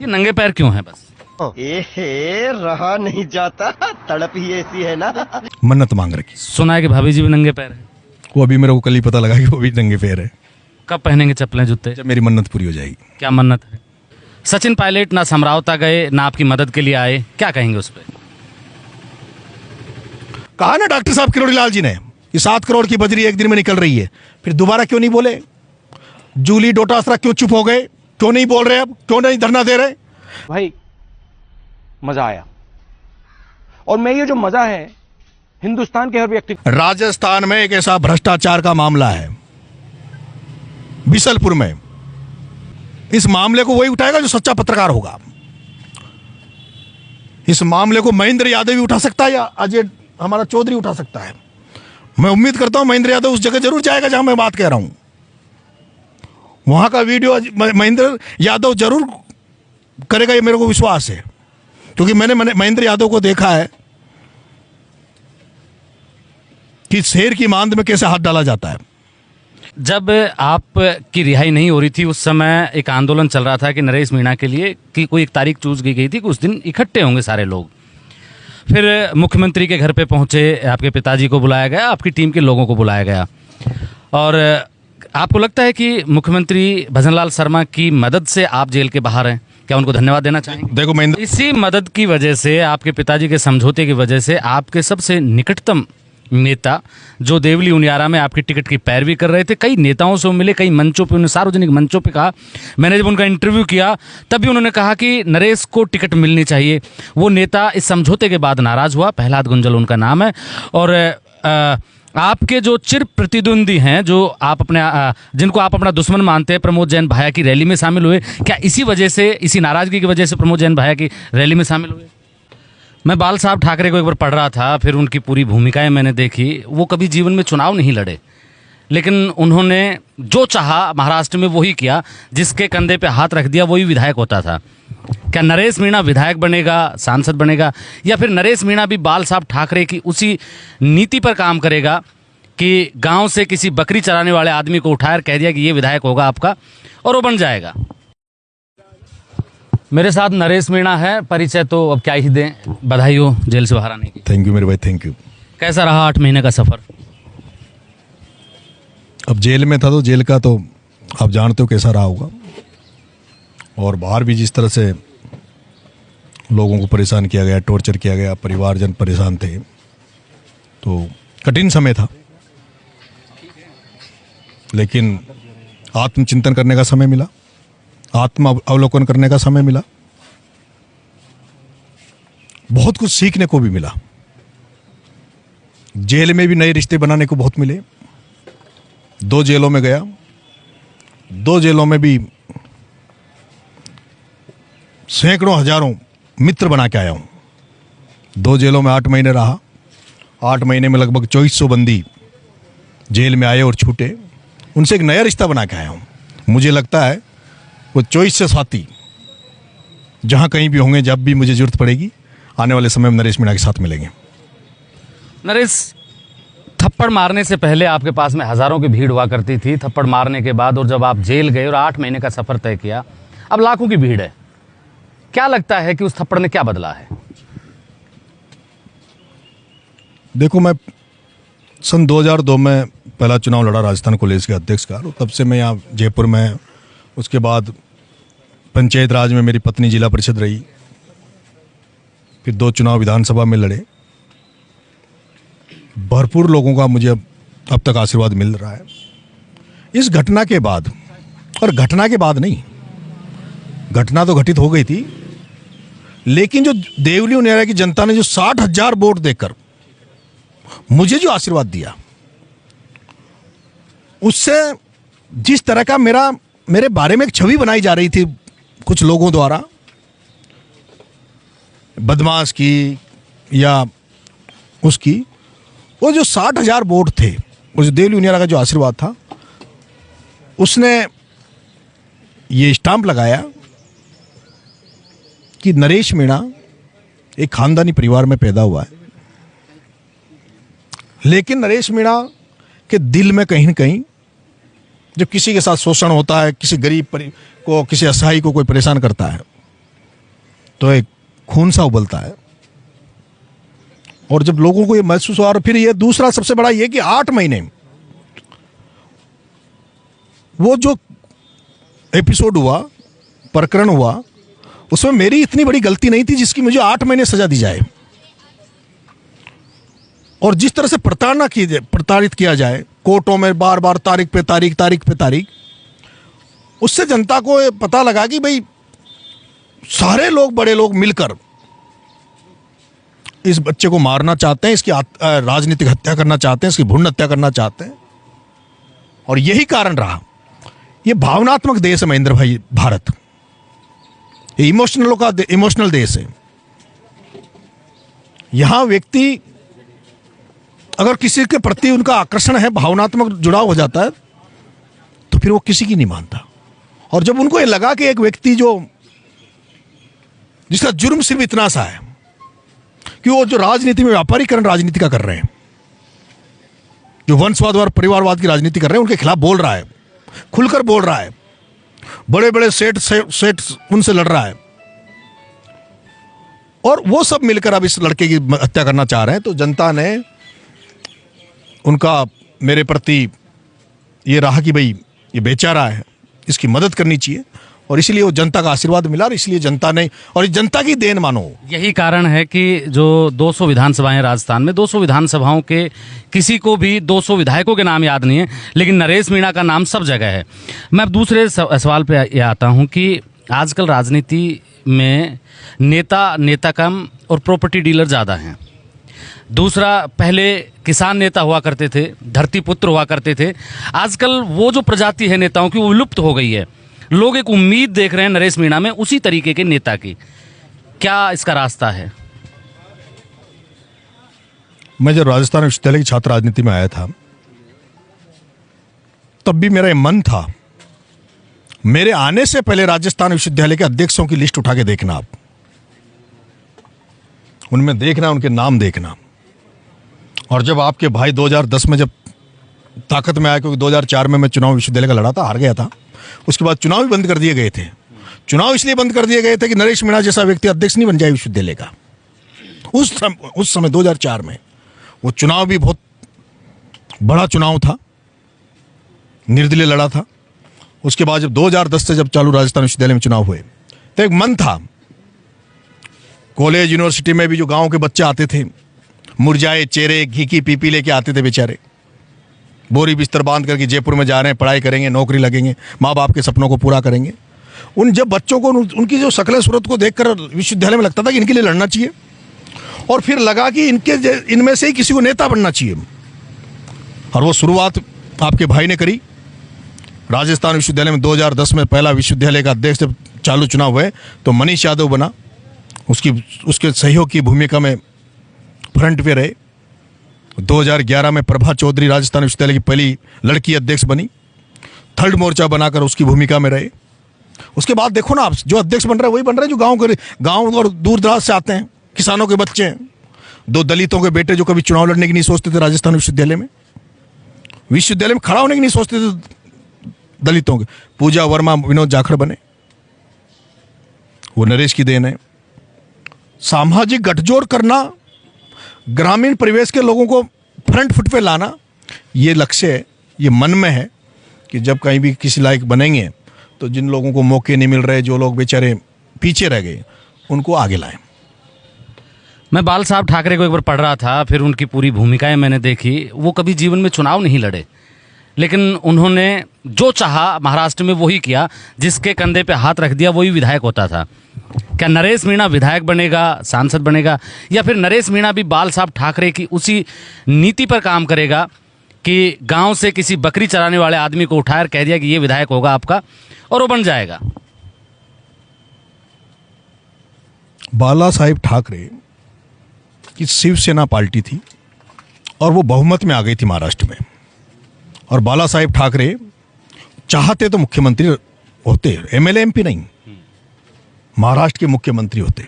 ये नंगे पैर क्यों है? बस रहा नहीं जाता, तड़प ही ऐसी है ना। मन्नत मांग रखी। सुना है कि भाभी जी भी नंगे पैर है। वो अभी मेरे को कल ही पता लगा कि वो भी नंगे पैर है। कब पहनेंगे चप्पलें जूते? जब मेरी मन्नत पूरी हो जाएगी। क्या मन्नत है? सचिन पायलट ना समरावता गए ना आपकी मदद के लिए आए, क्या कहेंगे उस पर? कहा ना डॉक्टर साहब किरोड़ी लाल जी ने कि 7 करोड़ की बजरी एक दिन में निकल रही है, फिर दोबारा क्यों नहीं बोले? जूली डोटासरा क्यों चुप हो गए? क्यों नहीं बोल रहे? अब क्यों नहीं धरना दे रहे? भाई मजा आया, और मैं ये जो मजा है हिंदुस्तान के हर व्यक्ति। राजस्थान में एक ऐसा भ्रष्टाचार का मामला है बिसलपुर में। इस मामले को वही उठाएगा जो सच्चा पत्रकार होगा। इस मामले को महेंद्र यादव भी उठा सकता है या अजय हमारा चौधरी उठा सकता है। मैं उम्मीद करता हूं महेंद्र यादव उस जगह जरूर जाएगा जहां मैं बात कह रहा हूं। वहां का वीडियो महेंद्र यादव जरूर करेगा, ये मेरे को विश्वास है, क्योंकि मैंने महेंद्र यादव को देखा है कि शेर की मांद में कैसे हाथ डाला जाता है। जब आपकी रिहाई नहीं हो रही थी उस समय एक आंदोलन चल रहा था कि नरेश मीणा के लिए कि कोई एक तारीख चूज की गई थी कि उस दिन इकट्ठे होंगे सारे लोग। फिर मुख्यमंत्री के घर पे पहुंचे, आपके पिताजी को बुलाया गया, आपकी टीम के लोगों को बुलाया गया, और आपको लगता है कि मुख्यमंत्री भजनलाल शर्मा की मदद से आप जेल के बाहर हैं? क्या उनको धन्यवाद देना चाहेंगे? देखो महेंद्र, इसी मदद की वजह से, आपके पिताजी के समझौते की वजह से आपके सबसे निकटतम नेता जो देवली उनियारा में आपकी टिकट की पैरवी कर रहे थे, कई नेताओं से मिले, कई मंचों पे, उन्होंने सार्वजनिक मंचों पे कहा। मैंने जब उनका इंटरव्यू किया तब भी उन्होंने कहा कि नरेश को टिकट मिलनी चाहिए। वो नेता इस समझौते के बाद नाराज हुआ, प्रहलाद गुंजल उनका नाम है। और आपके जो चिर प्रतिद्वंदी हैं, जो आप अपने जिनको आप अपना दुश्मन मानते हैं, प्रमोद जैन भाया की रैली में शामिल हुए। क्या इसी वजह से, इसी नाराजगी की वजह से प्रमोद जैन भाया की रैली में शामिल हुए? मैं बाल साहब ठाकरे को एक बार पढ़ रहा था, फिर उनकी पूरी भूमिकाएं मैंने देखी। वो कभी जीवन में चुनाव नहीं लड़े, लेकिन उन्होंने जो चाहा महाराष्ट्र में वही किया, जिसके कंधे पे हाथ रख दिया वही विधायक होता था। क्या नरेश मीणा विधायक बनेगा, सांसद बनेगा, या फिर नरेश मीणा भी बाल साहब ठाकरे की उसी नीति पर काम करेगा कि गांव से किसी बकरी चराने वाले आदमी को उठाकर कह दिया कि ये विधायक होगा आपका, और वो बन जाएगा? मेरे साथ नरेश मीणा है, परिचय तो अब क्या ही दें। बधाई हो जेल से बाहर आने की। थैंक यू मेरे भाई, थैंक यू। कैसा रहा 8 महीने का सफर? अब जेल में था तो जेल का तो आप जानते हो कैसा रहा होगा, और बाहर भी जिस तरह से लोगों को परेशान किया गया, टॉर्चर किया गया, परिवारजन परेशान थे, तो कठिन समय था। लेकिन आत्मचिंतन करने का समय मिला, आत्म अवलोकन करने का समय मिला, बहुत कुछ सीखने को भी मिला। जेल में भी नए रिश्ते बनाने को बहुत मिले। 2 जेलों में गया, 2 जेलों में भी सैकड़ों हजारों मित्र बना के आया हूं। 2 जेलों में 8 महीने रहा। 8 महीने में लगभग 2400 बंदी जेल में आए और छूटे। उनसे एक नया रिश्ता बना के आया हूं। मुझे लगता है वो 24 से साथी जहां कहीं भी होंगे, जब भी मुझे जरूरत पड़ेगी, आने वाले समय में नरेश मीणा के साथ मिलेंगे। नरेश, थप्पड़ मारने से पहले आपके पास में हजारों की भीड़ हुआ करती थी। थप्पड़ मारने के बाद और जब आप जेल गए और 8 महीने का सफर तय किया, अब लाखों की भीड़ है। क्या लगता है कि उस थप्पड़ ने क्या बदला है? देखो, मैं सन 2002 में पहला चुनाव लड़ा राजस्थान कॉलेज के अध्यक्ष का, तब से मैं यहाँ जयपुर में, उसके बाद पंचायत राज में मेरी पत्नी जिला परिषद रही, फिर 2 चुनाव विधानसभा में लड़े। भरपूर लोगों का मुझे अब तक आशीर्वाद मिल रहा है। इस घटना के बाद, और घटना के बाद नहीं, घटना तो घटित हो गई थी, लेकिन जो देवली उनियारा की जनता ने जो 60,000 वोट देकर मुझे जो आशीर्वाद दिया, उससे जिस तरह का मेरे बारे में एक छवि बनाई जा रही थी कुछ लोगों द्वारा, बदमाश की या उसकी, वो जो 60,000 वोट थे, वो जो देवली उनियारा का जो आशीर्वाद था, उसने ये स्टाम्प लगाया कि नरेश मीणा एक खानदानी परिवार में पैदा हुआ है, लेकिन नरेश मीणा के दिल में कहीं न कहीं जब किसी के साथ शोषण होता है, किसी गरीब को, किसी असहाय को कोई परेशान करता है, तो एक खून सा उबलता है। और जब लोगों को ये महसूस हुआ, और फिर ये दूसरा सबसे बड़ा ये कि 8 महीने वो जो एपिसोड हुआ, प्रकरण हुआ, उसमें मेरी इतनी बड़ी गलती नहीं थी जिसकी मुझे 8 महीने सजा दी जाए। और जिस तरह से प्रताड़ित किया जाए कोर्टों में, बार बार तारीख पे तारीख, उससे जनता को ये पता लगा कि भाई सारे लोग, बड़े लोग मिलकर इस बच्चे को मारना चाहते हैं, इसकी राजनीतिक हत्या करना चाहते हैं, इसकी भ्रूण हत्या करना चाहते हैं। और यही कारण रहा। ये भावनात्मक देश है महेंद्र भाई, भारत। ये इमोशनल देश है। यहां व्यक्ति अगर किसी के प्रति उनका आकर्षण है, भावनात्मक जुड़ाव हो जाता है, तो फिर वो किसी की नहीं मानता। और जब उनको ये लगा कि एक व्यक्ति जिसका जुर्म सिर्फ इतना सा है कि वो जो राजनीति में व्यापारीकरण राजनीति का कर रहे हैं, जो वंशवाद और परिवारवाद की राजनीति कर रहे हैं, उनके खिलाफ बोल रहा है, खुलकर बोल रहा है, बड़े बड़े सेठ उनसे लड़ रहा है, और वो सब मिलकर अब इस लड़के की हत्या करना चाह रहे हैं, तो जनता ने उनका मेरे प्रति ये रहा कि भाई ये बेचारा है, इसकी मदद करनी चाहिए। और इसलिए वो जनता का आशीर्वाद मिला, और इसलिए जनता ने, और इस जनता की देन मानो। यही कारण है कि जो 200 विधानसभाएं राजस्थान में, 200 विधानसभाओं के किसी को भी 200 विधायकों के नाम याद नहीं है, लेकिन नरेश मीणा का नाम सब जगह है। मैं अब दूसरे सवाल पे ये आता हूँ कि आजकल राजनीति में नेता कम और प्रॉपर्टी डीलर ज़्यादा हैं। दूसरा, पहले किसान नेता हुआ करते थे, धरती पुत्र हुआ करते थे। आजकल वो जो प्रजाति है नेताओं की, वो विलुप्त हो गई है। लोग एक उम्मीद देख रहे हैं नरेश मीणा में उसी तरीके के नेता की। क्या इसका रास्ता है? मैं जब राजस्थान विश्वविद्यालय की छात्र राजनीति में आया था, तब भी मेरा मन था, मेरे आने से पहले राजस्थान विश्वविद्यालय के अध्यक्षों की लिस्ट उठा के देखना, आप उनमें देखना, उनके नाम देखना। और जब आपके भाई 2010 में जब ताकत में आया, क्योंकि 2004 में मैं चुनाव विश्वविद्यालय का लड़ा था, हार गया था, उसके बाद चुनाव भी बंद कर दिए गए थे। चुनाव इसलिए बंद कर दिए गए थे कि नरेश मीणा जैसा व्यक्ति अध्यक्ष नहीं बन जाए विश्वविद्यालय का। उस समय 2004 में वो चुनाव भी बहुत बड़ा चुनाव था, निर्दलीय लड़ा था। उसके बाद जब 2010 से जब चालू राजस्थान विश्वविद्यालय में चुनाव हुए, तो एक मन था, कॉलेज यूनिवर्सिटी में भी जो गांव के बच्चे आते थे, मुरझाए चेहरे, घी की पीपी लेके आते थे बेचारे, बोरी बिस्तर बांध करके जयपुर में जा रहे हैं, पढ़ाई करेंगे, नौकरी लगेंगे, माँ बाप के सपनों को पूरा करेंगे। उन जब बच्चों को उनकी जो शक्ल सूरत को देखकर विश्वविद्यालय में लगता था कि इनके लिए लड़ना चाहिए, और फिर लगा कि इनमें से ही किसी को नेता बनना चाहिए। और वो शुरुआत आपके भाई ने करी। राजस्थान विश्वविद्यालय में 2010 में पहला विश्वविद्यालय का अध्यक्ष जब चालू चुनाव हुए, तो मनीष यादव बना, उसके सहयोग की भूमिका में फ्रंट पे रहे। 2011 में प्रभा चौधरी राजस्थान विश्वविद्यालय की पहली लड़की अध्यक्ष बनी, थर्ड मोर्चा बनाकर उसकी भूमिका में रहे। उसके बाद देखो ना, आप जो अध्यक्ष बन रहे हैं वही बन रहे हैं जो गांव और दूर दराज से आते हैं, किसानों के बच्चे हैं। 2 दलितों के बेटे जो कभी चुनाव लड़ने की नहीं सोचते थे राजस्थान विश्वविद्यालय में खड़ा होने की नहीं सोचते थे दलितों के, पूजा वर्मा, विनोद जाखड़ बने। वो नरेश की देन है। सामाजिक गठजोड़ करना, ग्रामीण परिवेश के लोगों को फ्रंट फुट पे लाना, ये लक्ष्य है, ये मन में है कि जब कहीं भी किसी लायक बनेंगे तो जिन लोगों को मौके नहीं मिल रहे, जो लोग बेचारे पीछे रह गए, उनको आगे लाएं। मैं बाल साहब ठाकरे को एक बार पढ़ रहा था, फिर उनकी पूरी भूमिकाएं मैंने देखी। वो कभी जीवन में चुनाव नहीं लड़े, लेकिन उन्होंने जो चाहा महाराष्ट्र में वही किया, जिसके कंधे पे हाथ रख दिया वही विधायक होता था। क्या नरेश मीणा विधायक बनेगा, सांसद बनेगा, या फिर नरेश मीणा भी बाल साहब ठाकरे की उसी नीति पर काम करेगा कि गांव से किसी बकरी चराने वाले आदमी को उठाकर कह दिया कि ये विधायक होगा आपका, और वो बन जाएगा? बाला साहेब ठाकरे की शिवसेना पार्टी थी और वो बहुमत में आ गई थी महाराष्ट्र में, और बाला साहेब ठाकरे चाहते तो मुख्यमंत्री होते, एमएलए एमपी नहीं, महाराष्ट्र के मुख्यमंत्री होते।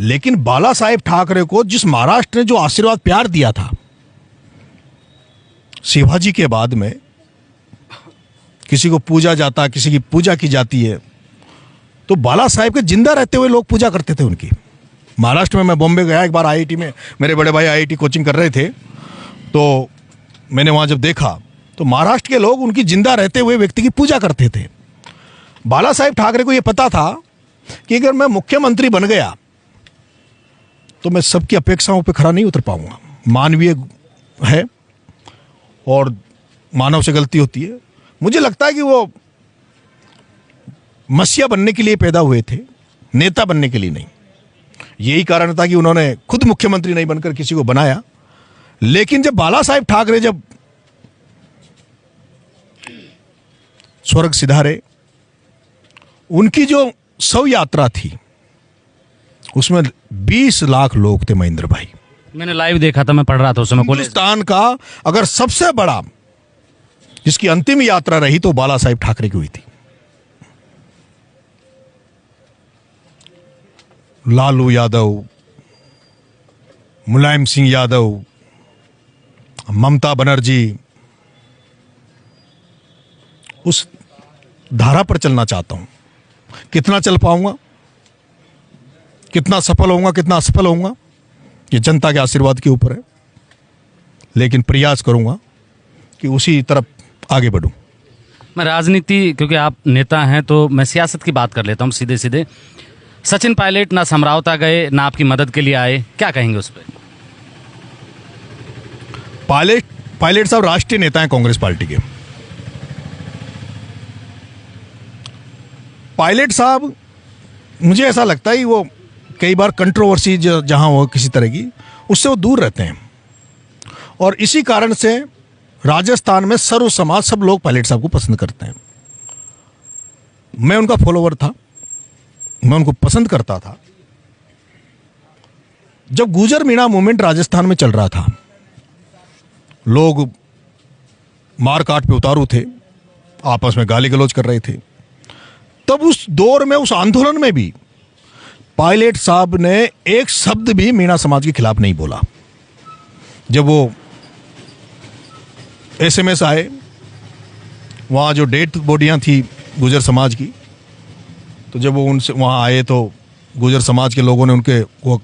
लेकिन बाला साहेब ठाकरे को जिस महाराष्ट्र ने जो आशीर्वाद प्यार दिया था, शिवाजी के बाद में किसी को पूजा जाता, किसी की पूजा की जाती है, तो बाला साहेब के जिंदा रहते हुए लोग पूजा करते थे उनकी। महाराष्ट्र में मैं बॉम्बे गया एक बार, आईआईटी में मेरे बड़े भाई आईआईटी कोचिंग कर रहे थे, तो मैंने वहाँ जब देखा तो महाराष्ट्र के लोग उनकी जिंदा रहते हुए व्यक्ति की पूजा करते थे। बाला साहेब ठाकरे को ये पता था कि अगर मैं मुख्यमंत्री बन गया तो मैं सबकी अपेक्षाओं पे खरा नहीं उतर पाऊंगा। मानवीय है और मानव से गलती होती है। मुझे लगता है कि वो मसीहा बनने के लिए पैदा हुए थे, नेता बनने के लिए नहीं। यही कारण था कि उन्होंने खुद मुख्यमंत्री नहीं बनकर किसी को बनाया। लेकिन जब बाला साहेब ठाकरे जब स्वर्ग सिधारे, उनकी जो शव यात्रा थी उसमें 20 लाख लोग थे महेंद्र भाई। मैंने लाइव देखा था, मैं पढ़ रहा था उस समय कॉलेज। हिंदुस्तान का अगर सबसे बड़ा जिसकी अंतिम यात्रा रही तो बाला साहेब ठाकरे की हुई थी। लालू यादव, मुलायम सिंह यादव, ममता बनर्जी, उस धारा पर चलना चाहता हूं। कितना चल पाऊंगा, कितना सफल होऊंगा, कितना असफल होऊंगा, ये जनता के आशीर्वाद के ऊपर है। लेकिन प्रयास करूंगा कि उसी तरफ आगे बढ़ूं। मैं राजनीति, क्योंकि आप नेता हैं तो मैं सियासत की बात कर लेता हूं सीधे सीधे। सचिन पायलट ना समरावता गए, ना आपकी मदद के लिए आए, क्या कहेंगे उस पर? पायलट साहब राष्ट्रीय नेता हैं कांग्रेस पार्टी के। पायलट साहब, मुझे ऐसा लगता है कि वो कई बार कंट्रोवर्सी जहां हो किसी तरह की, उससे वो दूर रहते हैं। और इसी कारण से राजस्थान में सर्व समाज, सब लोग पायलट साहब को पसंद करते हैं। मैं उनका फॉलोवर था, मैं उनको पसंद करता था। जब गुजर मीणा मूवमेंट राजस्थान में चल रहा था, लोग मारकाट पे उतारू थे, आपस में गाली गलौज कर रहे थे, तब उस दौर में, उस आंदोलन में भी पायलट साहब ने एक शब्द भी मीणा समाज के खिलाफ नहीं बोला। जब वो एसएमएस आए, वहाँ जो डेड बॉडियाँ थी गुजर समाज की, तो जब वो उनसे वहाँ आए तो गुजर समाज के लोगों ने उनके वो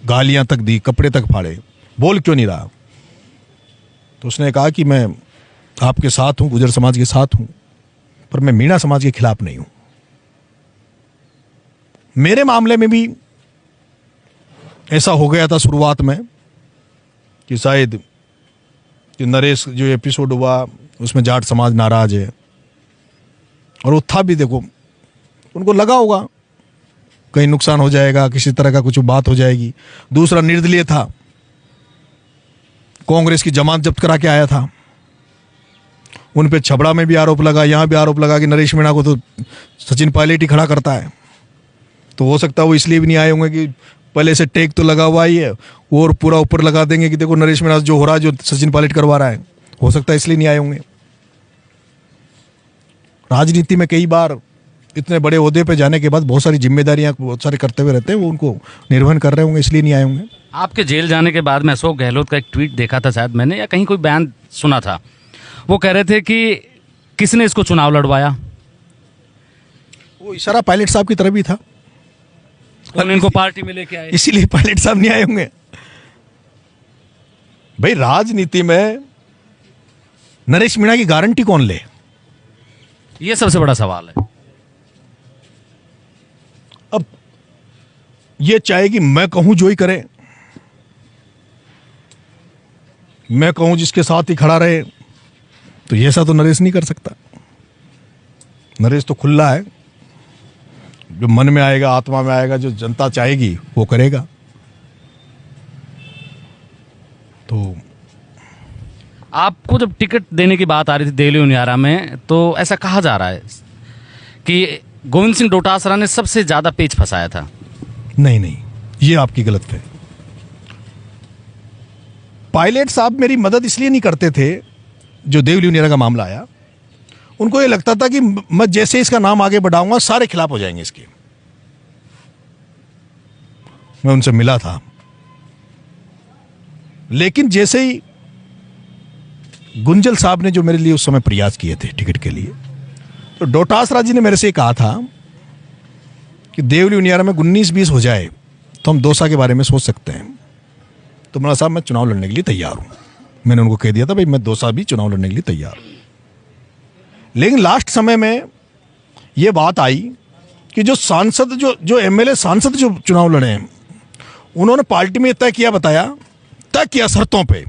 गालियाँ तक दी, कपड़े तक फाड़े, बोल क्यों नहीं रहा। तो उसने कहा कि मैं आपके साथ हूँ, गुजर समाज के साथ हूँ, पर मैं मीणा समाज के खिलाफ नहीं हूँ। मेरे मामले में भी ऐसा हो गया था शुरुआत में कि शायद कि नरेश जो एपिसोड हुआ उसमें जाट समाज नाराज है, और वो था भी। देखो, उनको लगा होगा कहीं नुकसान हो जाएगा, किसी तरह का कुछ बात हो जाएगी। दूसरा निर्दलीय था, कांग्रेस की जमानत जब्त करा के आया था। उन पे छबड़ा में भी आरोप लगा, यहां भी आरोप लगा कि नरेश मीणा को तो सचिन पायलट ही खड़ा करता है। तो हो सकता है वो इसलिए भी नहीं आए होंगे कि पहले से टेक तो लगा हुआ ही है, और पूरा ऊपर लगा देंगे कि देखो नरेश मीणा जो हो रहा है, जो सचिन पायलट करवा रहा है। हो सकता है इसलिए नहीं आए होंगे। राजनीति में कई बार इतने बड़े ओहदे पे जाने के बाद बहुत सारी जिम्मेदारियां बहुत सारे करते हुए रहते हैं, वो उनको निर्वहन कर रहे होंगे, इसलिए नहीं आए होंगे। आपके जेल जाने के बाद में अशोक गहलोत का एक ट्वीट देखा था, शायद मैंने, या कहीं कोई बयान सुना था। वो कह रहे थे कि किसने इसको चुनाव लड़वाया। वो इशारा पायलट साहब की तरफ ही था, और इनको पार्टी में लेके आए, इसीलिए पायलट साहब नहीं आए होंगे। भाई, राजनीति में नरेश मीणा की गारंटी कौन ले? ये सबसे बड़ा सवाल है। अब ये चाहे कि मैं कहूं जो ही करे, मैं कहूं जिसके साथ ही खड़ा रहे, तो ये ऐसा तो नरेश नहीं कर सकता। नरेश तो खुला है, जो मन में आएगा, आत्मा में आएगा, जो जनता चाहेगी वो करेगा। तो आपको जब टिकट देने की बात आ रही थी देवली उनियारा में, तो ऐसा कहा जा रहा है कि गोविंद सिंह डोटासरा ने सबसे ज्यादा पेच फंसाया था। नहीं नहीं, ये आपकी गलत है। पायलट साहब मेरी मदद इसलिए नहीं करते थे, जो देवली उनियारा का मामला आया, उनको ये लगता था कि मैं जैसे इसका नाम आगे बढ़ाऊंगा सारे खिलाफ हो जाएंगे इसके। मैं उनसे मिला था, लेकिन जैसे ही गुंजल साहब ने जो मेरे लिए उस समय प्रयास किए थे टिकट के लिए, तो डोटासरा जी ने मेरे से कहा था कि देवली उनियारा में 19-20 हो जाए तो हम दौसा के बारे में सोच सकते हैं। तो मौलाना साहब मैं चुनाव लड़ने के लिए तैयार हूँ। मैंने उनको कह दिया था भाई मैं दौसा भी चुनाव लड़ने के लिए तैयार हूँ। लेकिन लास्ट समय में ये बात आई कि जो सांसद जो एमएलए सांसद जो चुनाव लड़े हैं उन्होंने पार्टी में तय किया शर्तों पे,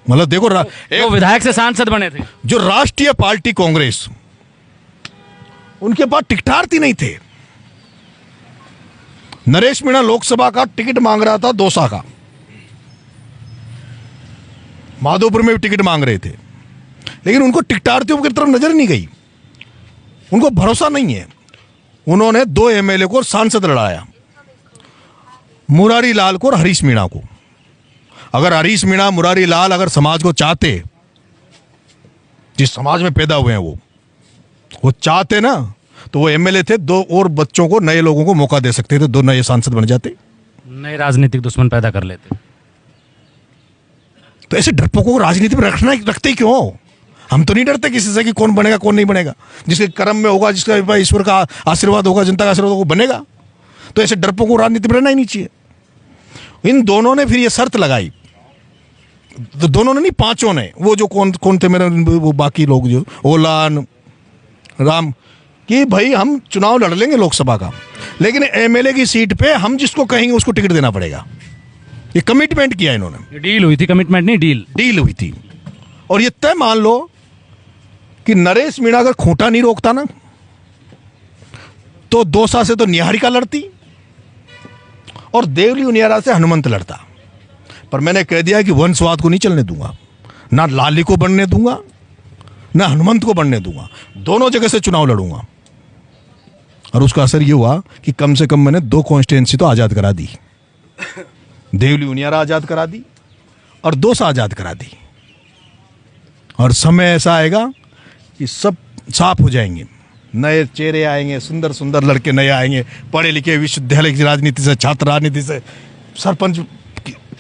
मतलब देखो वो विधायक से सांसद बने थे। जो राष्ट्रीय पार्टी कांग्रेस उनके पास टिकटार्थी नहीं थे। नरेश मीणा लोकसभा का टिकट मांग रहा था दौसा का, माधोपुर में भी टिकट मांग रहे थे, लेकिन उनको टिकटार्थियों की तरफ नजर नहीं गई, उनको भरोसा नहीं है। उन्होंने 2 एमएलए को सांसद लड़ाया, मुरारी लाल को और हरीश मीणा को। अगर हरीश मीणा मुरारी लाल अगर समाज को चाहते, जिस समाज में पैदा हुए हैं वो चाहते ना, तो वो एमएलए थे, 2 और बच्चों को, नए लोगों को मौका दे सकते थे, 2 नए सांसद बन जाते, नए राजनीतिक दुश्मन पैदा कर लेते। तो ऐसे डरपोकों को राजनीति में रखते ही क्यों? हम तो नहीं डरते किसी से कि कौन बनेगा कौन नहीं बनेगा। जिसके कर्म में होगा, जिसका ईश्वर का आशीर्वाद होगा, जनता का आशीर्वाद होगा, बनेगा। तो ऐसे डरपोकों को राजनीति में रहना ही नहीं चाहिए। इन दोनों ने फिर ये शर्त लगाई, तो दोनों ने नहीं, 5 ने, वो जो कौन थे मेरे, वो बाकी लोग जो ओलान राम, कि भाई हम चुनाव लड़ लेंगे लोकसभा का, लेकिन एमएलए की सीट पे हम जिसको कहेंगे उसको टिकट देना पड़ेगा। ये कमिटमेंट किया इन्होंने। डील हुई थी, कमिटमेंट नहीं, डील हुई थी। और ये तय मान लो कि नरेश मीणा अगर खूंटा नहीं रोकता ना, तो दौसा से तो निहारिका लड़ती और देवली उनियारा से हनुमंत लड़ता। पर मैंने कह दिया कि वंशवाद को नहीं चलने दूंगा, ना लाली को बनने दूंगा, ना हनुमंत को बनने दूंगा, दोनों जगह से चुनाव लड़ूंगा। और उसका असर यह हुआ कि कम से कम मैंने 2 कॉन्स्टिट्यूएंसी तो आजाद करा दी। देवली उनियारा आजाद करा दी और दौसा आजाद करा दी। और समय ऐसा आएगा कि सब साफ हो जाएंगे, नए चेहरे आएंगे, सुंदर सुंदर लड़के नए आएंगे, पढ़े लिखे, विश्वविद्यालय की राजनीति से, छात्र राजनीति से, सरपंच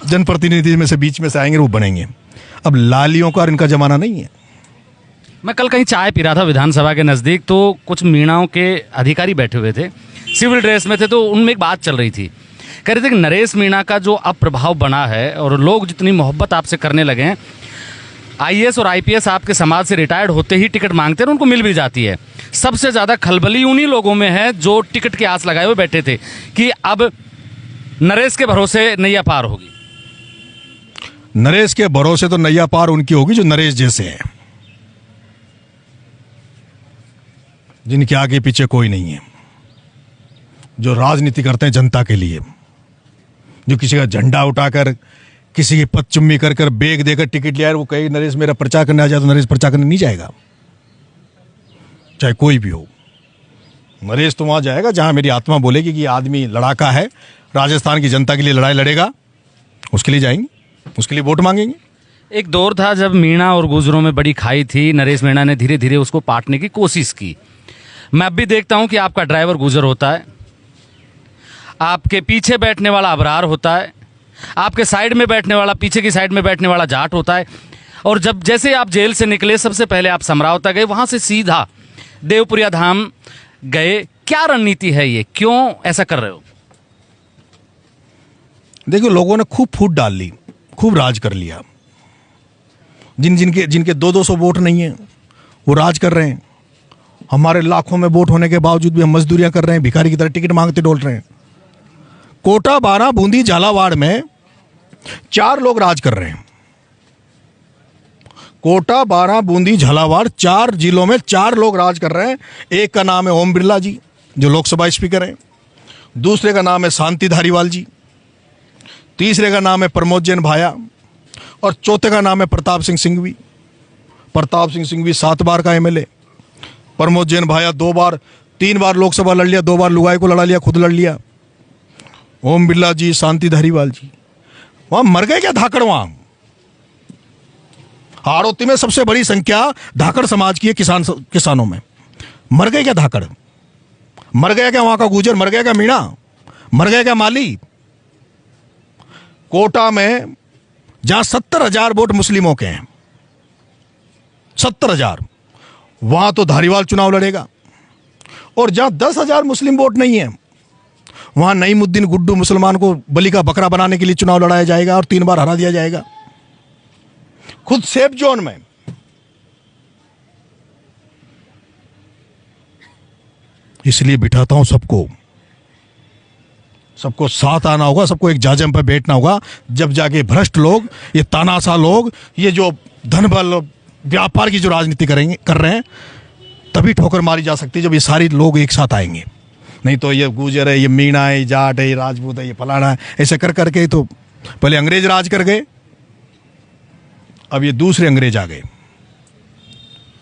जनप्रतिनिधि में से, बीच में से आएंगे, वो बनेंगे। अब लालियों का और इनका जमाना नहीं है। मैं कल कहीं चाय पी रहा था विधानसभा के नज़दीक, तो कुछ मीणाओं के अधिकारी बैठे हुए थे, सिविल ड्रेस में थे, तो उनमें एक बात चल रही थी। कह रहे थे कि नरेश मीणा का जो अब प्रभाव बना है और लोग जितनी मोहब्बत आपसे करने लगे हैं, आईएएस और आईपीएस आपके समाज से रिटायर्ड होते ही टिकट मांगते हैं और उनको मिल भी जाती है। सबसे ज़्यादा खलबली उन्हीं लोगों में है जो टिकट की आस लगाए हुए बैठे थे कि अब नरेश के भरोसे नैया पार होगी। नरेश के भरोसे तो नैया पार उनकी होगी जो नरेश जैसे हैं, जिनके आगे पीछे कोई नहीं है, जो राजनीति करते हैं जनता के लिए, जो किसी का झंडा उठाकर, किसी की पद चुम्मी कर कर, बेग देकर टिकट लिया, वो कहे नरेश मेरा प्रचार करने आ जाए, तो नरेश प्रचार करने नहीं जाएगा, चाहे कोई भी हो। नरेश तो वहां जाएगा जहां मेरी आत्मा बोलेगी कि ये आदमी लड़ाका है, राजस्थान की जनता के लिए लड़ाई लड़ेगा, उसके लिए जाएंगे, उसके लिए वोट मांगेंगे। एक दौर था जब मीणा और गुजरों में बड़ी खाई थी, नरेश मीणा ने धीरे धीरे उसको पाटने की कोशिश की। मैं अब भी देखता हूं कि आपका ड्राइवर गुजर होता है, आपके पीछे बैठने वाला अबरार होता है, आपके साइड में बैठने वाला, पीछे की साइड में बैठने वाला जाट होता है। और जब जैसे आप जेल से निकले, सबसे पहले आप समरावता गए, वहां से सीधा देवपुरिया धाम गए। क्या रणनीति है ये, क्यों ऐसा कर रहे हो? देखो, लोगों ने खूब फूट डाल ली, खूब राज कर लिया। जिनके 200 वोट नहीं है वो राज कर रहे हैं। हमारे लाखों में वोट होने के बावजूद भी हम मजदूरियां कर रहे हैं, भिखारी की तरह टिकट मांगते डोल रहे हैं। कोटा, बारा, बूंदी, झालावाड़ में 4 लोग राज कर रहे हैं। कोटा, बारा, बूंदी, झालावाड़ 4 जिलों में 4 लोग राज कर रहे हैं। एक का नाम है ओम बिरला जी, जो लोकसभा स्पीकर हैं। दूसरे का नाम है शांति धारीवाल जी। तीसरे का नाम है प्रमोद जैन भाया। और चौथे का नाम है प्रताप सिंह सिंघवी। प्रताप सिंह सिंघवी 7 बार का एमएलए, प्रमोद जैन भाया 2 बार, 3 बार लोकसभा लड़ लिया, 2 बार लुगाई को लड़ा लिया, खुद लड़ लिया। ओम बिरला जी, शांति धारीवाल जी, वहां मर गए क्या धाकड़? वहां हाड़ौती में सबसे बड़ी संख्या धाकड़ समाज की है, किसानों में। मर गए क्या धाकड़? मर गया क्या वहां का गुजर? मर गया क्या मीणा? मर गया क्या माली? कोटा में जहां 70,000 वोट मुस्लिमों के हैं, 70,000, वहां तो धारीवाल चुनाव लड़ेगा। और जहां 10,000 मुस्लिम वोट नहीं है वहां नईमुद्दीन गुड्डू मुसलमान को बलि का बकरा बनाने के लिए चुनाव लड़ाया जाएगा और 3 बार हरा दिया जाएगा, खुद सेफ जोन में। इसलिए बिठाता हूं सबको साथ आना होगा, सबको एक जाजम पर बैठना होगा, जब जाके भ्रष्ट लोग, ये तानाशाह लोग, ये जो धनबल व्यापार की जो राजनीति कर रहे हैं, तभी ठोकर मारी जा सकती है जब ये सारे लोग एक साथ आएंगे। नहीं तो ये गुजर है, ये मीणा है, ये जाट है, ये राजपूत है, ये फलाना है, ऐसे कर करके तो पहले अंग्रेज राज कर गए, अब ये दूसरे अंग्रेज आ गए,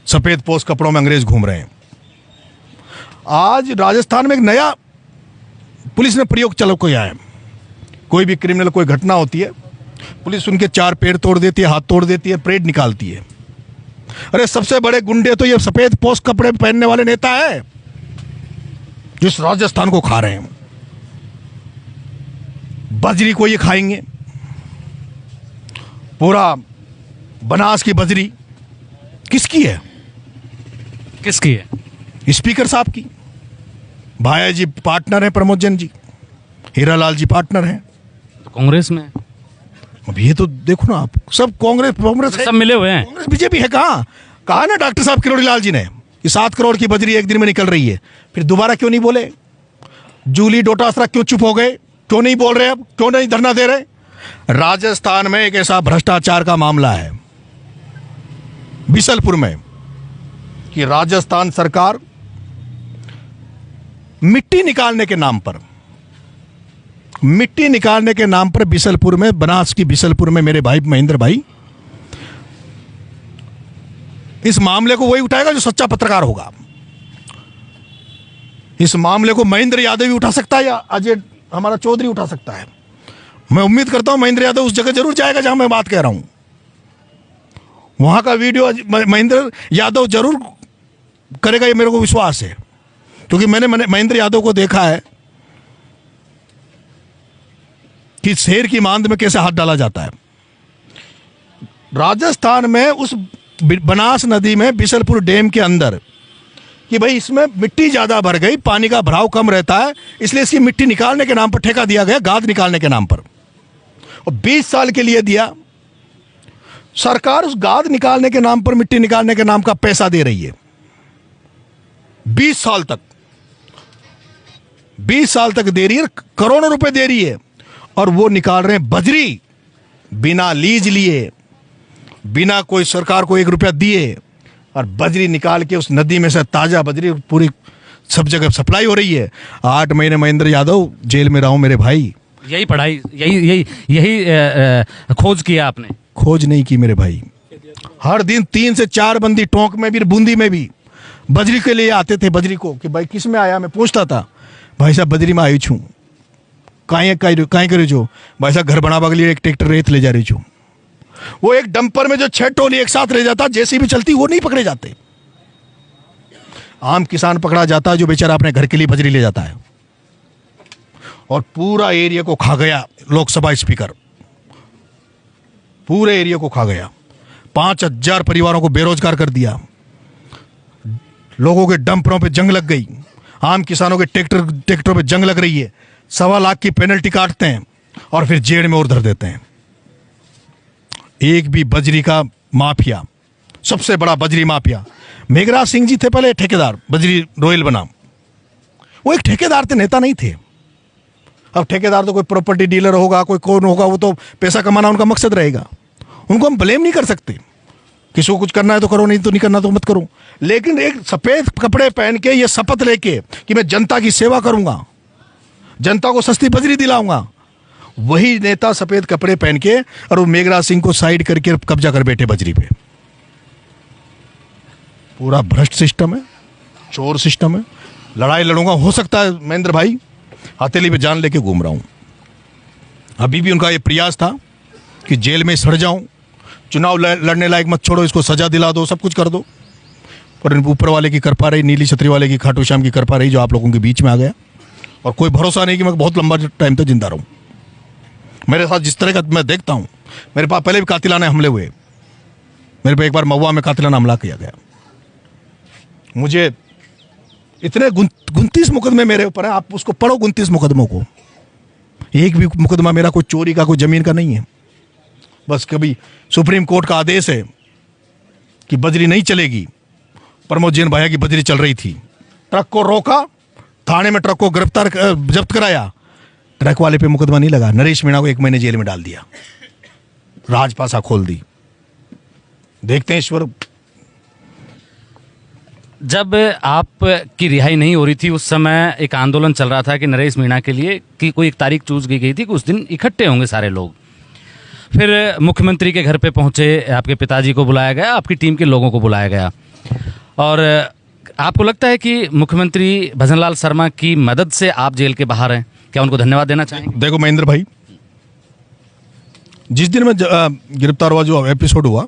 सफेद पोश कपड़ों में अंग्रेज घूम रहे हैं। आज राजस्थान में एक नया पुलिस ने प्रयोग चल किया है। कोई भी क्रिमिनल, कोई घटना होती है, पुलिस उनके 4 पैर तोड़ देती है, हाथ तोड़ देती है, परेड निकालती है। अरे सबसे बड़े गुंडे तो ये सफेद पोश कपड़े पहनने वाले नेता है जिस राजस्थान को खा रहे हैं। बजरी को ये खाएंगे, पूरा बनास की बजरी किसकी है? किसकी है? स्पीकर साहब की। भाया जी पार्टनर है, प्रमोद जैन जी, हीरालाल जी पार्टनर हैं, तो कांग्रेस में। अब ये तो देखो ना आप, सब कांग्रेस सब मिले हुए हैं। कांग्रेस बीजेपी है। कहा ना डॉक्टर साहब किरोड़ी लाल जी ने कि 7 करोड़ की बजरी एक दिन में निकल रही है, फिर दोबारा क्यों नहीं बोले? जूली डोटासरा क्यों चुप हो गए? क्यों नहीं बोल रहे? अब क्यों नहीं धरना दे रहे? राजस्थान में एक ऐसा भ्रष्टाचार का मामला है बिसलपुर में कि राजस्थान सरकार मिट्टी निकालने के नाम पर बिसलपुर में, बनास की बिसलपुर में, मेरे भाई महेंद्र भाई, इस मामले को वही उठाएगा जो सच्चा पत्रकार होगा। इस मामले को महेंद्र यादव भी उठा सकता है या अजय हमारा चौधरी उठा सकता है। मैं उम्मीद करता हूं महेंद्र यादव उस जगह जरूर जाएगा जहां मैं बात कह रहा हूं। वहां का वीडियो महेंद्र यादव जरूर करेगा, ये मेरे को विश्वास है, क्योंकि मैंने महेंद्र यादव को देखा है कि शेर की मांद में कैसे हाथ डाला जाता है। राजस्थान में उस बनास नदी में बिसलपुर डैम के अंदर कि भाई इसमें मिट्टी ज्यादा भर गई, पानी का भराव कम रहता है, इसलिए इसकी मिट्टी निकालने के नाम पर ठेका दिया गया, गाद निकालने के नाम पर, और 20 साल के लिए दिया। सरकार उस गाद निकालने के नाम पर, मिट्टी निकालने के नाम का पैसा दे रही है 20 साल तक। 20 साल तक दे रही है, करोड़ों रुपए दे रही है, और वो निकाल रहे हैं बजरी बिना लीज लिए, बिना कोई सरकार को 1 रुपया दिए, और बजरी निकाल के उस नदी में से ताजा बजरी पूरी सब जगह सप्लाई हो रही है। 8 महीने महेंद्र यादव जेल में रहा हूं मेरे भाई। यही पढ़ाई, यही खोज किया आपने? खोज नहीं की मेरे भाई। हर दिन 3 से 4 बंदी टोंक में भी, बूंदी में भी बजरी के लिए आते थे। बजरी को कि भाई किस में आया, मैं पूछता था, भाई साहब बजरी में आई छू, काई करी जो, भाई साहब घर बनावा के लिए एक ट्रैक्टर रेत ले जा रही छू। वो एक डंपर में जो 6 टोली एक साथ ले जाता, जैसी भी चलती, वो नहीं पकड़े जाते। आम किसान पकड़ा जाता है जो बेचारा अपने घर के लिए बजरी ले जाता है। और पूरा एरिया को खा गया लोकसभा स्पीकर, पूरे एरिया को खा गया। 5000 परिवारों को बेरोजगार कर दिया। लोगों के डंपरों पे जंग लग गई, आम किसानों के ट्रैक्टरों पे जंग लग रही है। 1.25 लाख की पेनल्टी काटते हैं और फिर जेल में और धर देते हैं। एक भी बजरी का माफिया, सबसे बड़ा बजरी माफिया मेघराज सिंह जी थे पहले ठेकेदार, बजरी रॉयल बना। वो एक ठेकेदार थे, नेता नहीं थे। अब ठेकेदार तो कोई प्रॉपर्टी डीलर होगा, कोई कौन होगा, वो तो पैसा कमाना उनका मकसद रहेगा। उनको हम ब्लेम नहीं कर सकते, किसी को कुछ करना है तो करो, नहीं तो नहीं करना तो मत करो। लेकिन एक सफेद कपड़े पहन के ये शपथ लेके कि मैं जनता की सेवा करूंगा, जनता को सस्ती बजरी दिलाऊंगा, वही नेता सफेद कपड़े पहन के और वो मेघराज सिंह को साइड करके कब्जा कर बैठे बजरी पे। पूरा भ्रष्ट सिस्टम है, चोर सिस्टम है। लड़ाई लड़ूंगा, हो सकता है महेंद्र भाई हथेली पे जान लेके घूम रहा हूं। अभी भी उनका ये प्रयास था कि जेल में सड़ जाऊं, चुनाव लड़ने लायक मत छोड़ो, इसको सजा दिला दो, सब कुछ कर दो। पर ऊपर वाले की कृपा रही, नीली छतरी वाले की, खाटू श्याम की कृपा रही, जो आप लोगों के बीच में आ गया। और कोई भरोसा नहीं कि मैं बहुत लंबा टाइम तक जिंदा रहूं। मेरे साथ जिस तरह का मैं देखता हूं, मेरे पास पहले भी कातिलाने हमले हुए। मेरे पे एक बार महुआ में कातिलाना हमला किया गया। मुझे इतने 29 मुकदमे मेरे ऊपर है, आप उसको पढ़ो 29 मुकदमों को, एक भी मुकदमा मेरा कोई चोरी का, कोई जमीन का नहीं है। बस कभी सुप्रीम कोर्ट का आदेश है कि बजरी नहीं चलेगी, प्रमोद जैन भैया की बजरी चल रही थी, ट्रक को रोका, थाने में ट्रक को गिरफ्तार जब्त कराया, ट्रक वाले पे मुकदमा नहीं लगा, नरेश मीणा को 1 महीने जेल में डाल दिया, राजपासा खोल दी। देखते हैं ईश्वर। जब आपकी रिहाई नहीं हो रही थी उस समय एक आंदोलन चल रहा था कि नरेश मीणा के लिए कि कोई एक तारीख चूज की गई थी कि उस दिन इकट्ठे होंगे सारे लोग। फिर मुख्यमंत्री के घर पे पहुंचे, आपके पिताजी को बुलाया गया, आपकी टीम के लोगों को बुलाया गया, और आपको लगता है कि मुख्यमंत्री भजनलाल शर्मा की मदद से आप जेल के बाहर हैं, क्या उनको धन्यवाद देना चाहेंगे? देखो महेंद्र भाई, जिस दिन मैं गिरफ्तार हुआ, जो एपिसोड हुआ,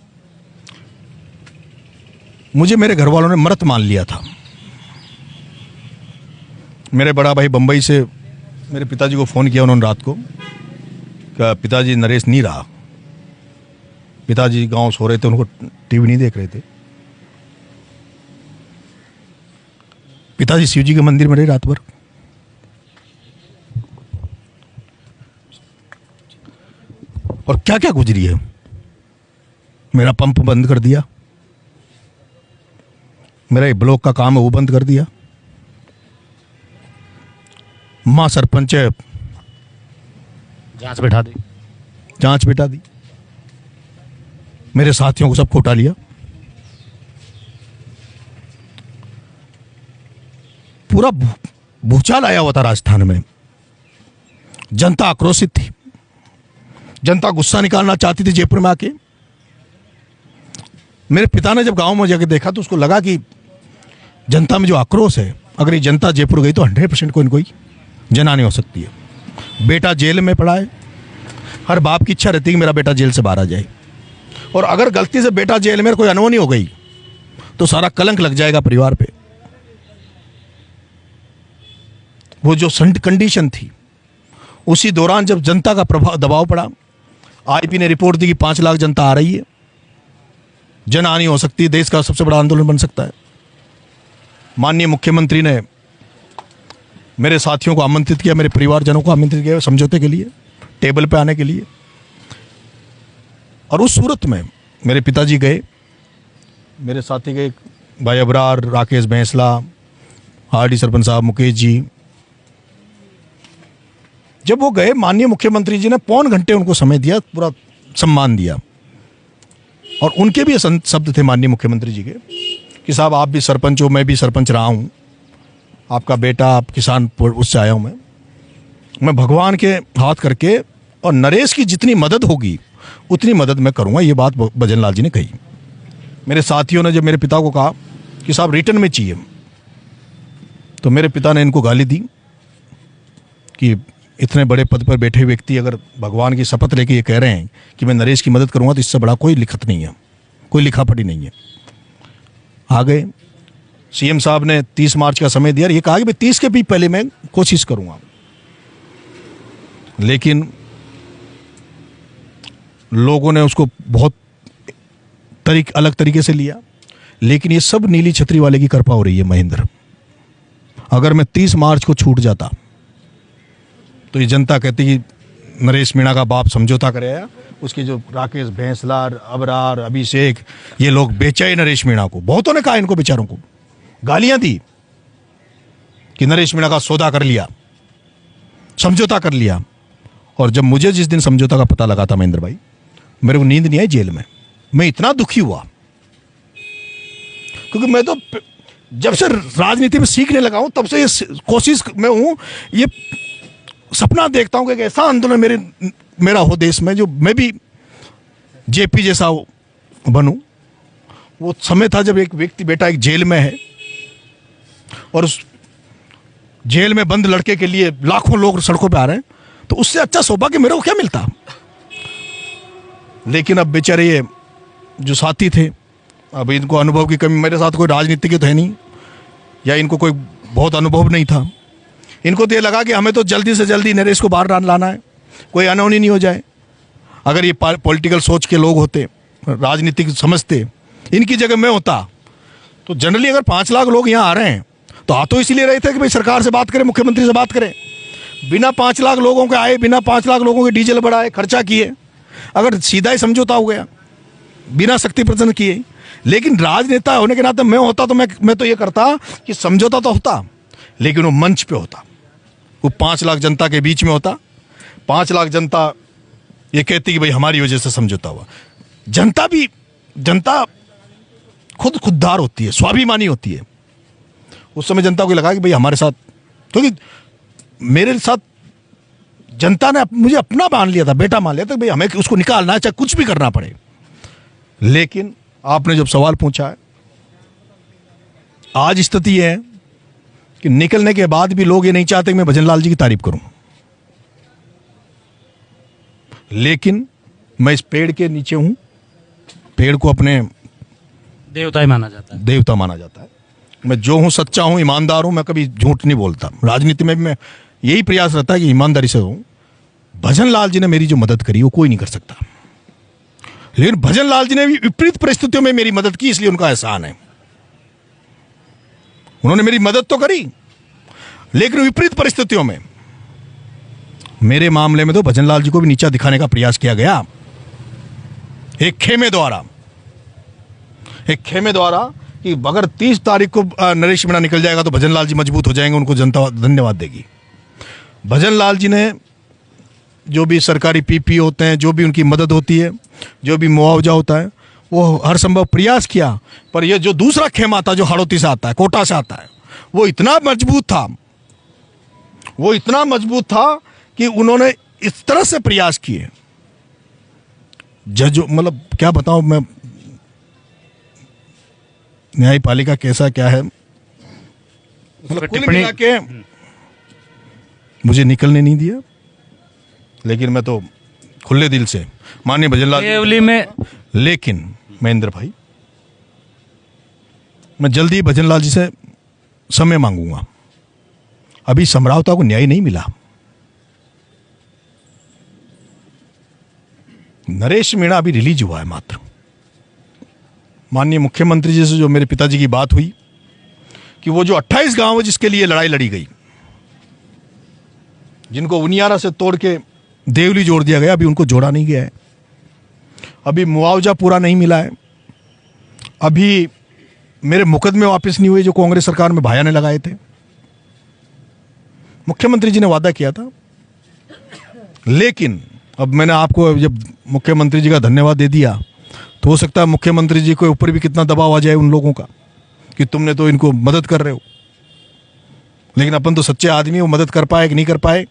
मुझे मेरे घर वालों ने मृत मान लिया था। मेरे बड़ा भाई बम्बई से मेरे पिताजी को फ़ोन किया उन्होंने रात को, कि पिताजी नरेश नहीं रहा। पिताजी गांव सो रहे थे, उनको टीवी नहीं देख रहे थे। पिताजी शिव जी के मंदिर में रहे रात भर। और क्या क्या गुजरी है, मेरा पंप बंद कर दिया, मेरा एक ब्लॉक का काम है वो बंद कर दिया, मां सरपंच है जांच बैठा दी, जांच बिठा दी, मेरे साथियों को सबको उठा लिया, पूरा भूचाल आया हुआ था राजस्थान में। जनता आक्रोशित थी, जनता गुस्सा निकालना चाहती थी जयपुर में आके। मेरे पिता ने जब गांव में जाके देखा तो उसको लगा कि जनता में जो आक्रोश है, अगर ये जनता जयपुर गई तो 100% कोई न कोई जनानी हो सकती है। बेटा जेल में पड़ा है, हर बाप की इच्छा रहती है कि मेरा बेटा जेल से बाहर आ जाए, और अगर गलती से बेटा जेल में कोई अनहोनी हो गई तो सारा कलंक लग जाएगा परिवार पे। वो जो कंडीशन थी, उसी दौरान जब जनता का प्रभाव दबाव पड़ा, आईपी ने रिपोर्ट दी कि 5 लाख जनता आ रही है, जनहानि हो सकती है, देश का सबसे बड़ा आंदोलन बन सकता है। माननीय मुख्यमंत्री ने मेरे साथियों को आमंत्रित किया, मेरे परिवारजनों को आमंत्रित किया समझौते के लिए, टेबल पे आने के लिए। और उस सूरत में मेरे पिताजी गए, मेरे साथी गए, भाई अबरार, राकेश बैंसला, आरडी सरपंच साहब, मुकेश जी। जब वो गए, माननीय मुख्यमंत्री जी ने 1.25 घंटे उनको समय दिया, पूरा सम्मान दिया, और उनके भी शब्द थे माननीय मुख्यमंत्री जी के कि साहब आप भी सरपंच हो, मैं भी सरपंच रहा हूँ, आपका बेटा, आप किसान उससे आया हूँ, मैं भगवान के हाथ करके, और नरेश की जितनी मदद होगी उतनी मदद मैं करूँगा। ये बात भजनलाल जी ने कही। मेरे साथियों ने जब मेरे पिता को कहा कि साहब रिटर्न में चाहिए, तो मेरे पिता ने इनको गाली दी कि इतने बड़े पद पर बैठे व्यक्ति अगर भगवान की शपथ लेके ये कह रहे हैं कि मैं नरेश की मदद करूंगा, तो इससे बड़ा कोई लिखत नहीं है, कोई लिखापटी नहीं है। आ गए, सीएम साहब ने 30 मार्च का समय दिया, ये कहा कि भाई 30 के भी पहले मैं कोशिश करूंगा, लेकिन लोगों ने उसको बहुत अलग तरीके से लिया। लेकिन ये सब नीली छतरी वाले की कृपा हो रही है महेंद्र। अगर मैं 30 मार्च को छूट जाता तो ये जनता कहती कि नरेश मीणा का बाप समझौता करेगा, उसके जो राकेश भैंसलार, अबरार, अभिषेक, ये लोग बेचे नरेश मीणा को। बहुतों ने कहा इनको बेचारों को, गालियां दी कि नरेश मीणा का सौदा कर लिया, समझौता कर लिया। और जब मुझे जिस दिन समझौता का पता लगा था महेंद्र भाई, मेरे को नींद नहीं आई जेल में। मैं इतना दुखी हुआ, क्योंकि मैं तो जब से राजनीति में सीखने लगा हूं तब से ये कोशिश में हूं, ये सपना देखता हूं कि एक ऐसा आंदोलन मेरा हो देश में, जो मैं भी जेपी जैसा बनूं। वो समय था जब एक व्यक्ति बेटा एक जेल में है, और उस जेल में बंद लड़के के लिए लाखों लोग सड़कों पे आ रहे हैं, तो उससे अच्छा सौभाग्य मेरे को क्या मिलता। लेकिन अब बेचारे ये जो साथी थे, अब इनको अनुभव की कमी, मेरे साथ कोई राजनीतिज्ञ तो है नहीं, या इनको कोई बहुत अनुभव नहीं था। इनको तो ये लगा कि हमें तो जल्दी से जल्दी नरेश को बाहर लाना है, कोई अनहोनी नहीं हो जाए। अगर ये पॉलिटिकल सोच के लोग होते, राजनीतिक समझते, इनकी जगह मैं होता, तो जनरली अगर 5 लाख लोग यहाँ आ रहे हैं तो आ तो इसीलिए रहे थे कि भाई सरकार से बात करें, मुख्यमंत्री से बात करें। बिना 5 लाख लोगों के आए, बिना 5 लाख लोगों के डीजल बढ़ाए, खर्चा किए, अगर सीधा ही समझौता हो गया बिना शक्ति प्रदर्शन किए। लेकिन राजनेता होने के नाते मैं होता तो मैं तो ये करता कि समझौता तो होता, लेकिन वो मंच पे होता, वो 5 लाख जनता के बीच में होता। 5 लाख जनता ये कहती कि भाई हमारी वजह से समझौता हुआ। जनता खुद खुददार होती है, स्वाभिमानी होती है। उस समय जनता को लगा कि भाई हमारे साथ, क्योंकि मेरे साथ जनता ने मुझे अपना मान लिया था, बेटा मान लिया था, भाई हमें उसको निकालना है, चाहे कुछ भी करना पड़े। लेकिन आपने जब सवाल पूछा है, आज स्थिति है कि निकलने के बाद भी लोग ये नहीं चाहते कि मैं भजनलाल जी की तारीफ करूं। लेकिन मैं इस पेड़ के नीचे हूं, पेड़ को अपने देवता ही माना जाता है। देवता माना जाता है। मैं जो हूं, सच्चा हूं, ईमानदार हूं, मैं कभी झूठ नहीं बोलता। राजनीति में भी मैं यही प्रयास रहता है कि ईमानदारी से हूं। भजनलाल जी ने मेरी जो मदद करी वो कोई नहीं कर सकता, लेकिन भजनलाल जी ने भी विपरीत परिस्थितियों में मेरी मदद की, इसलिए उनका एहसान है। उन्होंने मेरी मदद तो करी, लेकिन विपरीत परिस्थितियों में मेरे मामले में तो भजनलाल जी को भी नीचा दिखाने का प्रयास किया गया, एक खेमे द्वारा कि अगर 30 तारीख को नरेश मीणा निकल जाएगा तो भजनलाल जी मजबूत हो जाएंगे, उनको जनता धन्यवाद देगी। भजनलाल जी ने जो भी सरकारी पीपी होते हैं, जो भी उनकी मदद होती है, जो भी मुआवजा होता है, वो हर संभव प्रयास किया। पर ये जो दूसरा खेमा था, जो हड़ौती से आता है, कोटा से आता है, वो इतना मजबूत था कि उन्होंने इस तरह से प्रयास किए। जज, मतलब क्या बताऊं मैं, न्यायपालिका कैसा क्या है, मतलब कुल मिला के मुझे निकलने नहीं दिया। लेकिन मैं तो खुले दिल से माननीय भजनलाल देवली में, लेकिन महेंद्र भाई, मैं जल्दी ही भजनलाल जी से समय मांगूंगा। अभी समरावता को न्याय नहीं मिला। नरेश मीणा अभी रिलीज हुआ है मात्र। माननीय मुख्यमंत्री जी से जो मेरे पिताजी की बात हुई कि वो जो 28 गांव है जिसके लिए लड़ाई लड़ी गई, जिनको उनियारा से तोड़ के देवली जोड़ दिया गया, अभी उनको जोड़ा नहीं गया है। अभी मुआवजा पूरा नहीं मिला है। अभी मेरे मुकदमे वापस नहीं हुए जो कांग्रेस सरकार में भाया ने लगाए थे। मुख्यमंत्री जी ने वादा किया था, लेकिन अब मैंने आपको जब मुख्यमंत्री जी का धन्यवाद दे दिया तो हो सकता है मुख्यमंत्री जी के ऊपर भी कितना दबाव आ जाए उन लोगों का कि तुमने तो इनको मदद कर रहे हो। लेकिन अपन तो सच्चे आदमी, वो मदद कर पाए कि नहीं कर पाए,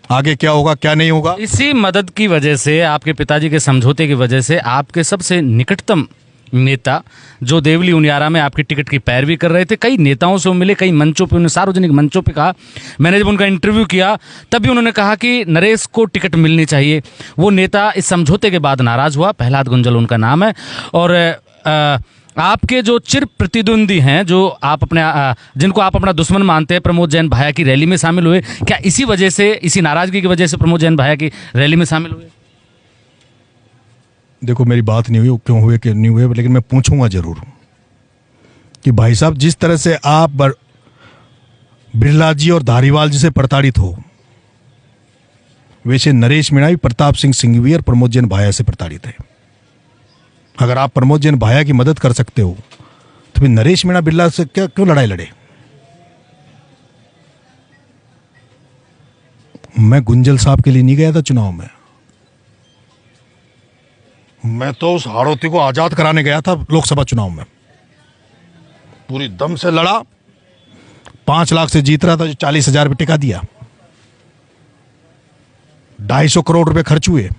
आगे क्या होगा क्या नहीं होगा। इसी मदद की वजह से, आपके पिताजी के समझौते की वजह से, आपके सबसे निकटतम नेता जो देवली उनियारा में आपकी टिकट की पैरवी कर रहे थे, कई नेताओं से मिले, कई मंचों पे, उन्होंने सार्वजनिक मंचों पे कहा। मैंने जब उनका इंटरव्यू किया तब भी उन्होंने कहा कि नरेश को टिकट मिलनी चाहिए। वो नेता इस समझौते के बाद नाराज हुआ, प्रहलाद गुंजल उनका नाम है। और आपके जो चिर प्रतिद्वंदी हैं, जो आप अपने जिनको आप अपना दुश्मन मानते हैं, प्रमोद जैन भाया की रैली में शामिल हुए। क्या इसी वजह से, इसी नाराजगी की वजह से प्रमोद जैन भाया की रैली में शामिल हुए? देखो, मेरी बात नहीं हुई, क्यों हुए कि नहीं हुए, लेकिन मैं पूछूंगा जरूर कि भाई साहब, जिस तरह से आप बिरला जी और धारीवाल जी से प्रताड़ित हो, वैसे नरेश मीणा भी प्रताप सिंह सिंघवी और प्रमोद जैन भाया से प्रताड़ित है। अगर आप प्रमोद जैन भाया की मदद कर सकते हो तो फिर नरेश मीणा बिरला से क्यों लड़ाई लड़े? मैं गुंजल साहब के लिए नहीं गया था चुनाव में, मैं तो उस हाड़ौती को आजाद कराने गया था लोकसभा चुनाव में। पूरी दम से लड़ा, 5 लाख से जीत रहा था, जो 40,000 रुपये टिका दिया। 250 करोड़ रुपए खर्च हुए।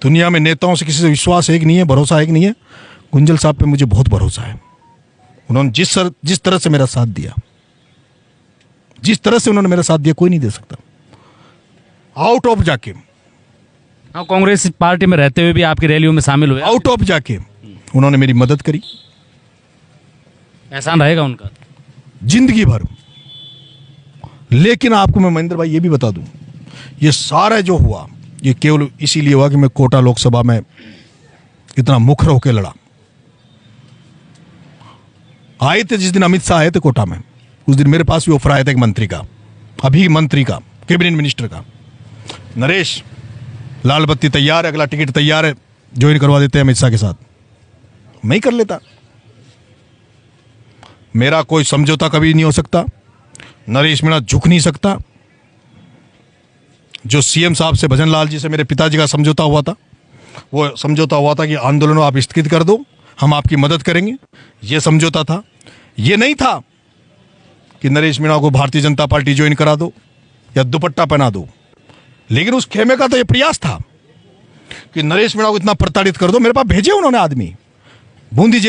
दुनिया में नेताओं से किसी से विश्वास है कि नहीं है, भरोसा है कि नहीं है? गुंजल साहब पे मुझे बहुत भरोसा है। उन्होंने जिस तरह से मेरा साथ दिया, जिस तरह से उन्होंने मेरा साथ दिया, कोई नहीं दे सकता। आउट ऑफ जाके, हाँ, कांग्रेस पार्टी में रहते हुए भी आपकी रैलियों में शामिल हुए, आउट ऑफ जाके उन्होंने मेरी मदद करी। एहसान रहेगा उनका जिंदगी भर। लेकिन आपको मैं महेंद्र भाई ये भी बता दूं, ये सारा जो हुआ ये केवल इसीलिए हुआ कि मैं कोटा लोकसभा में इतना मुखर होकर लड़ा। आए थे जिस दिन अमित शाह आए थे कोटा में, उस दिन मेरे पास भी ऑफर आया था एक मंत्री का, अभी मंत्री का, कैबिनेट मिनिस्टर का, नरेश लाल बत्ती तैयार है, अगला टिकट तैयार है, ज्वाइन करवा देते हैं अमित शाह के साथ। मैं ही कर लेता। मेरा कोई समझौता कभी नहीं हो सकता, नरेश मीणा झुक नहीं सकता। जो सीएम साहब से भजन लाल जी से मेरे पिताजी का समझौता हुआ था, वो समझौता हुआ था कि आंदोलनों आप स्थगित कर दो, हम आपकी मदद करेंगे, ये समझौता था। ये नहीं था कि नरेश मीणा को भारतीय जनता पार्टी ज्वाइन करा दो या दुपट्टा पहना दो। लेकिन उस खेमे का तो ये प्रयास था कि नरेश मीणा को इतना प्रताड़ित कर दो। मेरे पास भेजे उन्होंने आदमी, बूंदी